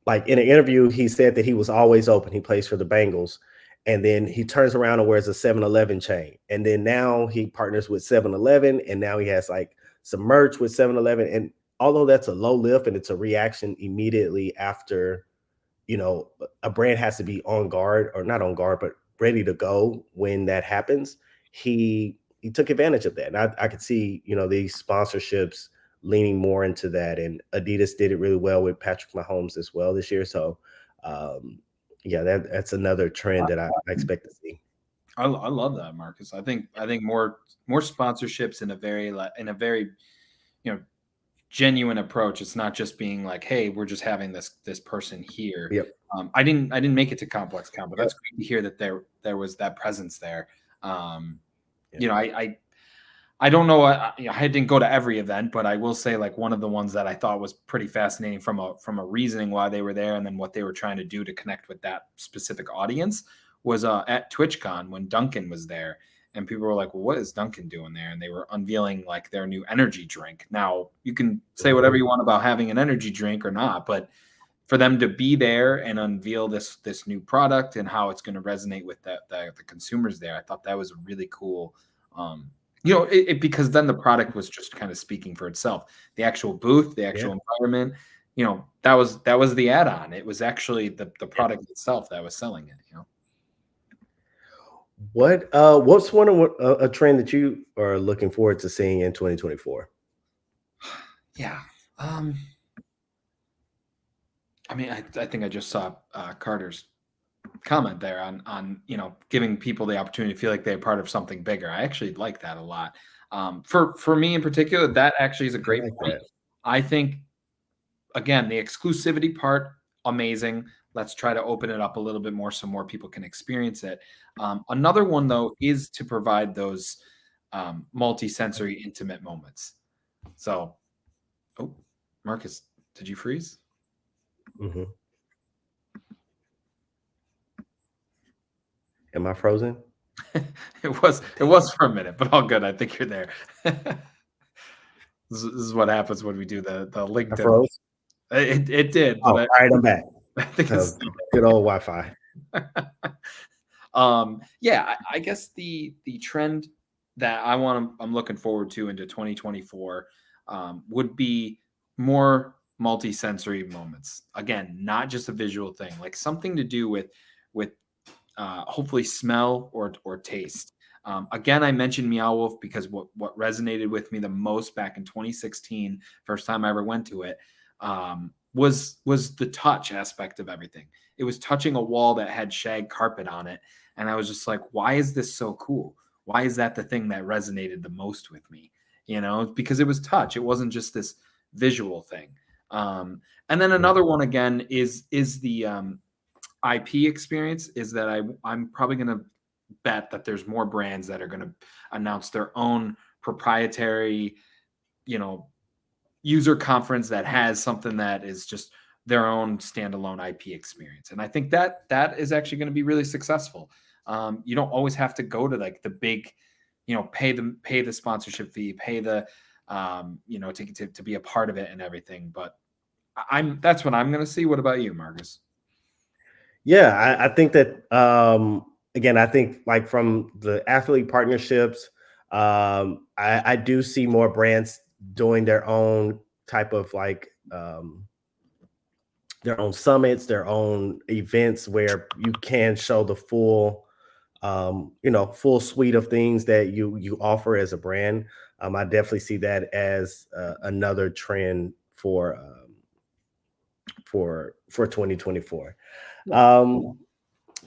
like in an interview, he said that he was always open. He plays for the Bengals. And then he turns around and wears a 7-Eleven chain. And then now he partners with 7-Eleven. And now he has like some merch with 7-Eleven. And although that's a low lift and it's a reaction immediately after, a brand has to be on guard, or not on guard, but ready to go when that happens. He took advantage of that. And I could see, these sponsorships leaning more into that. And Adidas did it really well with Patrick Mahomes as well this year. So, yeah, that's another trend that I expect to see. I love that, Marcus. I think more sponsorships in a very you know genuine approach. It's not just being like, hey, we're just having this person here. Yep. I didn't make it to Complex Con, but Yep. that's great to hear that there was that presence there. Yep. I don't know. I didn't go to every event, but I will say, like, one of the ones that I thought was pretty fascinating from a reasoning why they were there, and then what they were trying to do to connect with that specific audience was at TwitchCon when Duncan was there, and people were like, "Well, what is Duncan doing there?" And they were unveiling like their new energy drink. Now you can say whatever you want about having an energy drink or not, but for them to be there and unveil this new product and how it's going to resonate with the consumers there, I thought that was really cool. Because then the product was just kind of speaking for itself. The actual booth, the Yeah. actual environment, that was the add-on. It was actually the product itself that was selling it. What's one of a trend that you are looking forward to seeing in 2024? Yeah. I mean, I think I just saw Carter's comment there on giving people the opportunity to feel like they're part of something bigger. I actually like that a lot. For me in particular, that actually is a I great like point. that. I think, again, the exclusivity part, amazing. Let's try to open it up a little bit more so more people can experience it. Another one, though, is to provide those multi-sensory intimate moments. So, oh, Marcus, did you freeze? Mhm. Am I frozen? It was for a minute, but all good. I think you're there. This is what happens when we do the I LinkedIn. froze? It did, Oh, but all right, I'm back. I think Oh, it's good old Wi-Fi. yeah, I guess the trend that I'm looking forward to into 2024 would be more multi-sensory moments. Again, not just a visual thing, like something to do with hopefully smell or taste. Again, I mentioned Meow Wolf because what resonated with me the most back in 2016, first time I ever went to it, was the touch aspect of everything. It was touching a wall that had shag carpet on it, and I was just like, why is this so cool? Why is that the thing that resonated the most with me? You know, because it was touch. It wasn't just this visual thing. And then another one again is the IP experience. Is that I'm probably going to bet that there's more brands that are going to announce their own proprietary, you know, user conference that has something that is just their own standalone IP experience. And I think that is actually going to be really successful. You don't always have to go to like the big, you know, pay the sponsorship fee, pay the, you know, to be a part of it and everything. But that's what I'm going to see. What about you, Marcus? Yeah, I think that again, I think like from the athlete partnerships, I do see more brands doing their own type of like their own summits, their own events where you can show the full you know, full suite of things that you offer as a brand. I definitely see that as another trend for 2024.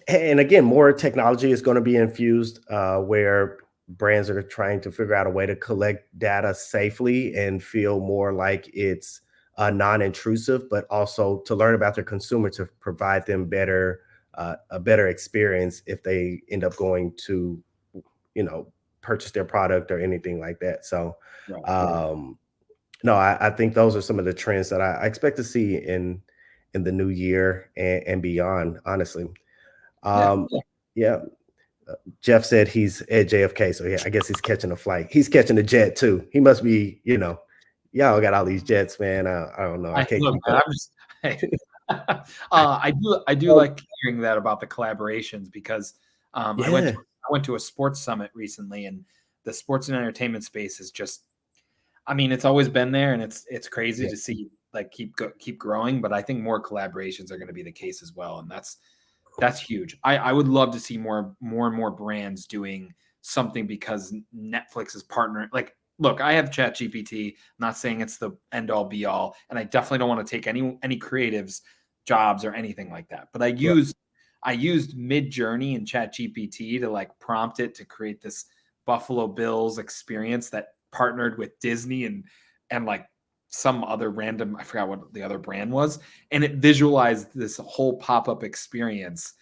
And again, more technology is going to be infused where brands are trying to figure out a way to collect data safely and feel more like it's non-intrusive, but also to learn about their consumer to provide them a better experience if they end up going to, you know, purchase their product or anything like that. So, no, I think those are some of the trends that I expect to see in the new year and beyond. Honestly, Yeah. yeah. Jeff said he's at JFK, so yeah, I guess he's catching a flight. He's catching a jet too. He must be, you know, y'all got all these jets, man. I don't know. I can't Look, keep man, up. I'm just hey. I do like hearing that about the collaborations because Yeah, I went to a sports summit recently, and the sports and entertainment space is just, I mean, it's always been there, and it's crazy yeah, to see like keep growing. But I think more collaborations are going to be the case as well, and that's huge. I would love to see more and more brands doing something because Netflix is partnering. Like, look, I have ChatGPT. I'm not saying it's the end all be all, and I definitely don't want to take any creatives jobs or anything like that. But right. I used Mid Journey and ChatGPT to like prompt it to create this Buffalo Bills experience that partnered with Disney and like some other random, I forgot what the other brand was, and it visualized this whole pop-up experience.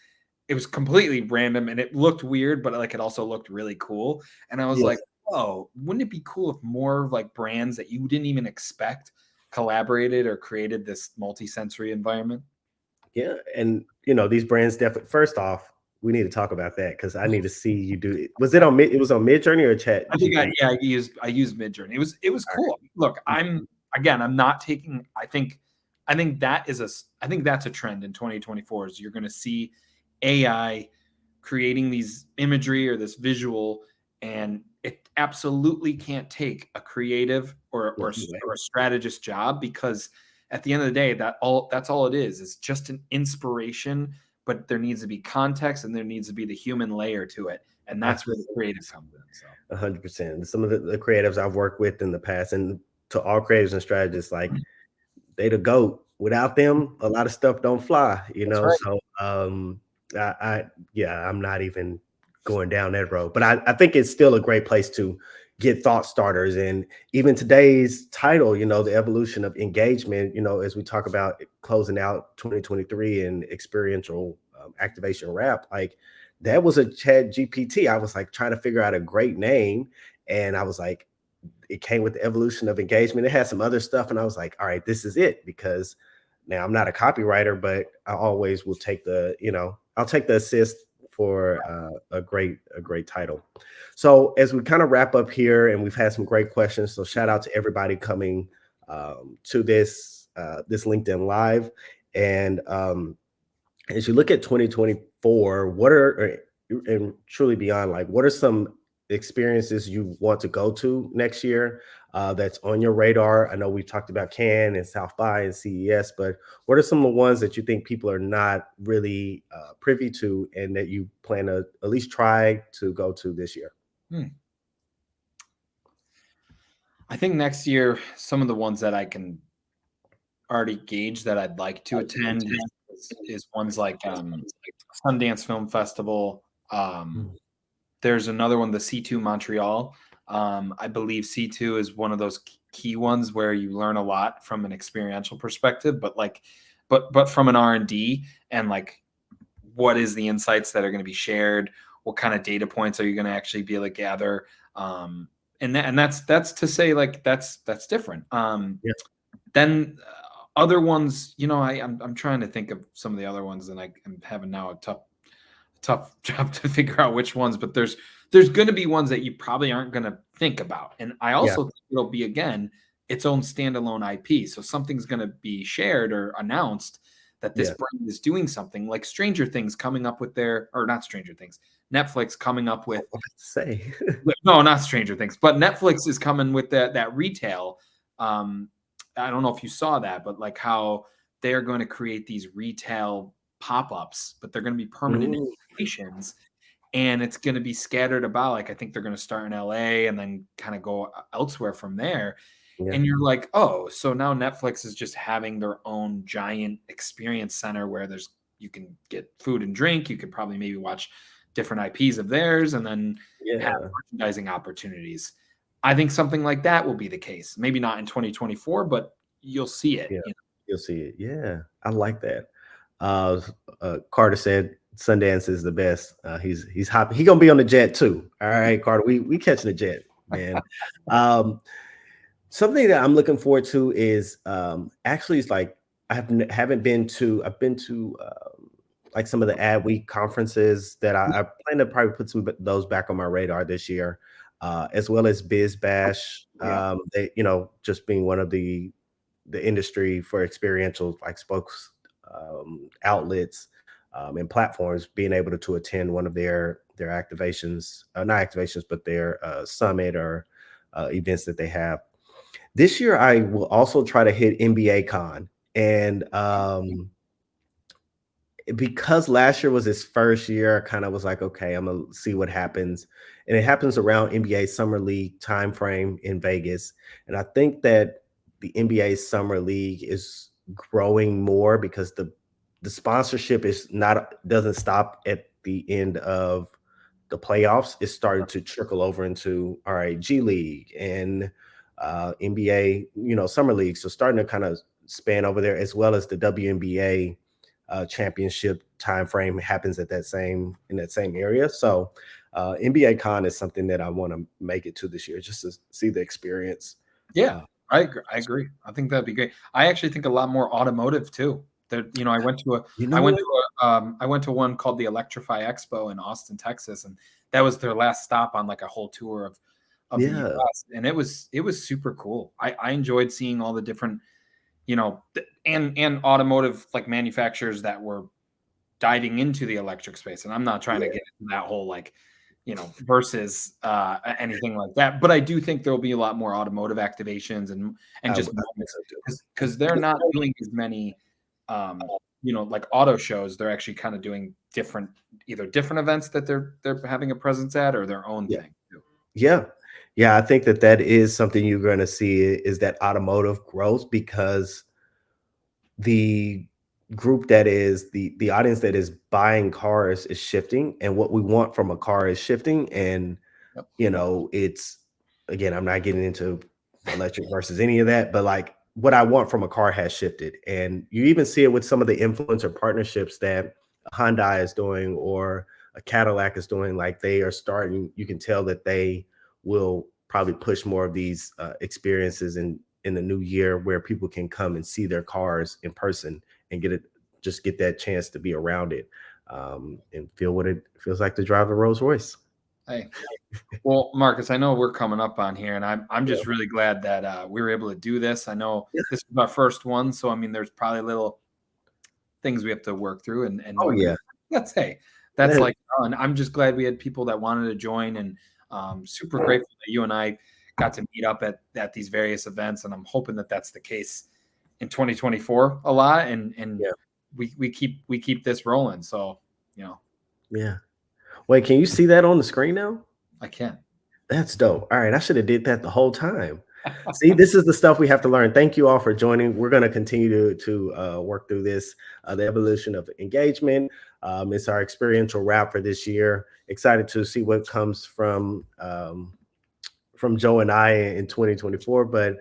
It was completely random and it looked weird, but like it also looked really cool. And I was Yes. like, oh, wouldn't it be cool if more like brands that you didn't even expect collaborated or created this multi-sensory environment? Yeah, and you know these brands definitely. First off, we need to talk about that because I need to see you do it. Was it on Mid? It was on Mid Journey or Chat I think GPT? I used Midjourney. It was All right. cool. Look, I'm not taking. I think that is I think that's a trend in 2024. Is you're going to see AI creating these imagery or this visual, and it absolutely can't take a creative No way. or a strategist job because at the end of the day, that's all it is. It's just an inspiration, but there needs to be context and there needs to be the human layer to it, and I that's where the creative comes in. So. 100%. Some of the creatives I've worked with in the past, and to all creatives and strategists, like they the goat. Without them, a lot of stuff don't fly, you That's know. right. So I yeah, I'm not even going down that road. But I think it's still a great place to get thought starters. And even today's title, you know, the evolution of engagement, you know, as we talk about closing out 2023 and experiential activation wrap, like that was a chat GPT. I was like trying to figure out a great name. And I was like, it came with the evolution of engagement. It had some other stuff, and I was like, all right, this is it. Because now I'm not a copywriter, but I always will take the, you know, I'll take the assist for a great title. So as we kind of wrap up here, and we've had some great questions, so shout out to everybody coming to this LinkedIn Live. And as you look at 2024, what are and truly beyond, like what are some experiences you want to go to next year? that's on your radar? I know we talked about Cannes and South by and CES, but what are some of the ones that you think people are not really privy to and that you plan to at least try to go to this year? I think next year, some of the ones that I can already gauge that I'd like to attend is ones like Sundance Film Festival. Mm. There's another one, the C2 Montreal. I believe C2 is one of those key ones where you learn a lot from an experiential perspective, but from an R&D and like what is the insights that are going to be shared, what kind of data points are you going to actually be able to gather, and that's to say like that's different. Yeah, Then other ones, I'm trying to think of some of the other ones, and I'm having now a tough job to figure out which ones, but there's going to be ones that you probably aren't going to think about. And I yeah, also think it'll be, again, its own standalone IP. So something's going to be shared or announced that this yeah. brand is doing something, like Stranger Things coming up with or not Stranger Things, Netflix coming up with, Say, no, not Stranger Things, but Netflix is coming with that retail. Um, I don't know if you saw that, but like how they're going to create these retail pop-ups, but they're going to be permanent mm, installations, and it's going to be scattered about. Like I think they're going to start in LA and then kind of go elsewhere from there. yeah, And you're like, oh, so now Netflix is just having their own giant experience center where you can get food and drink. You could probably maybe watch different IPs of theirs and then have yeah, merchandising opportunities. I think something like that will be the case. Maybe not in 2024, but you'll see it. yeah. You'll see it. Yeah, I like that. Uh, Carter said Sundance is the best. He's hopping. He gonna be on the jet too. All right, Carter. We catching the jet, man. Um, Something that I'm looking forward to is actually it's like haven't been to. I've been to like some of the ad week conferences that I plan to probably put some those back on my radar this year, as well as Biz Bash. Yeah. They, just being one of the industry for experiential like spokes outlets and platforms, being able to attend one of their activations, not activations, but their summit or events that they have. This year, I will also try to hit NBA Con, and because last year was his first year, I kind of was like, okay, I'm gonna see what happens. And it happens around NBA Summer League timeframe in Vegas. And I think that the NBA Summer League is growing more because the sponsorship is not doesn't stop at the end of the playoffs. It's starting to trickle over into all right, G League and NBA, Summer League. So starting to kind of span over there as well as the WNBA championship time frame happens at in that same area. So NBA Con is something that I want to make it to this year just to see the experience. Yeah, Uh, I agree. I agree. I think that'd be great. I actually think a lot more automotive too. There, I went to you know what? I went to one called the Electrify Expo in Austin, Texas, and that was their last stop on like a whole tour of the Yeah, US. And it was super cool. I enjoyed seeing all the different, and automotive like manufacturers that were diving into the electric space. And I'm not trying to yeah, get into that whole like, versus anything like that. But I do think there'll be a lot more automotive activations and just I think moments so too. because they're not doing as many, like auto shows. They're actually kind of doing either different events that they're having a presence at or their own Yeah, thing. yeah, yeah. I think that is something you're going to see is that automotive growth because the group that is the audience that is buying cars is shifting and what we want from a car is shifting and Yep. it's again, I'm not getting into electric versus any of that, but like what I want from a car has shifted. And you even see it with some of the influencer partnerships that Hyundai is doing or a Cadillac is doing. Like they are starting, you can tell that they will probably push more of these experiences in the new year where people can come and see their cars in person and just get that chance to be around it and feel what it feels like to drive a Rolls Royce. Hey, well, Marcus, I know we're coming up on here, and I'm Yeah. just really glad that we were able to do this. I know Yeah. this is our first one, so I mean, there's probably little things we have to work through and Oh knowing yeah. that's like, and I'm just glad we had people that wanted to join, and super grateful that you and I got to meet up at these various events, and I'm hoping that that's the case in 2024 a lot, and Yeah. we keep this rolling. So, you know, Yeah. Wait, can you see that on the screen now? I can. That's dope. All right, I should have did that the whole time. See, this is the stuff we have to learn. Thank you all for joining. We're going to continue to work through this, the evolution of engagement. It's our experiential wrap for this year. Excited to see what comes from Joe and I in 2024. But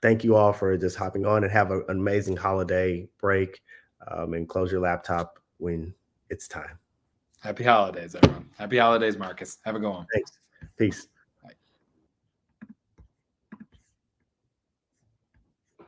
thank you all for just hopping on, and have an amazing holiday break, and close your laptop when it's time. Happy holidays, everyone. Happy holidays, Marcus. Have a good one. Thanks. Peace.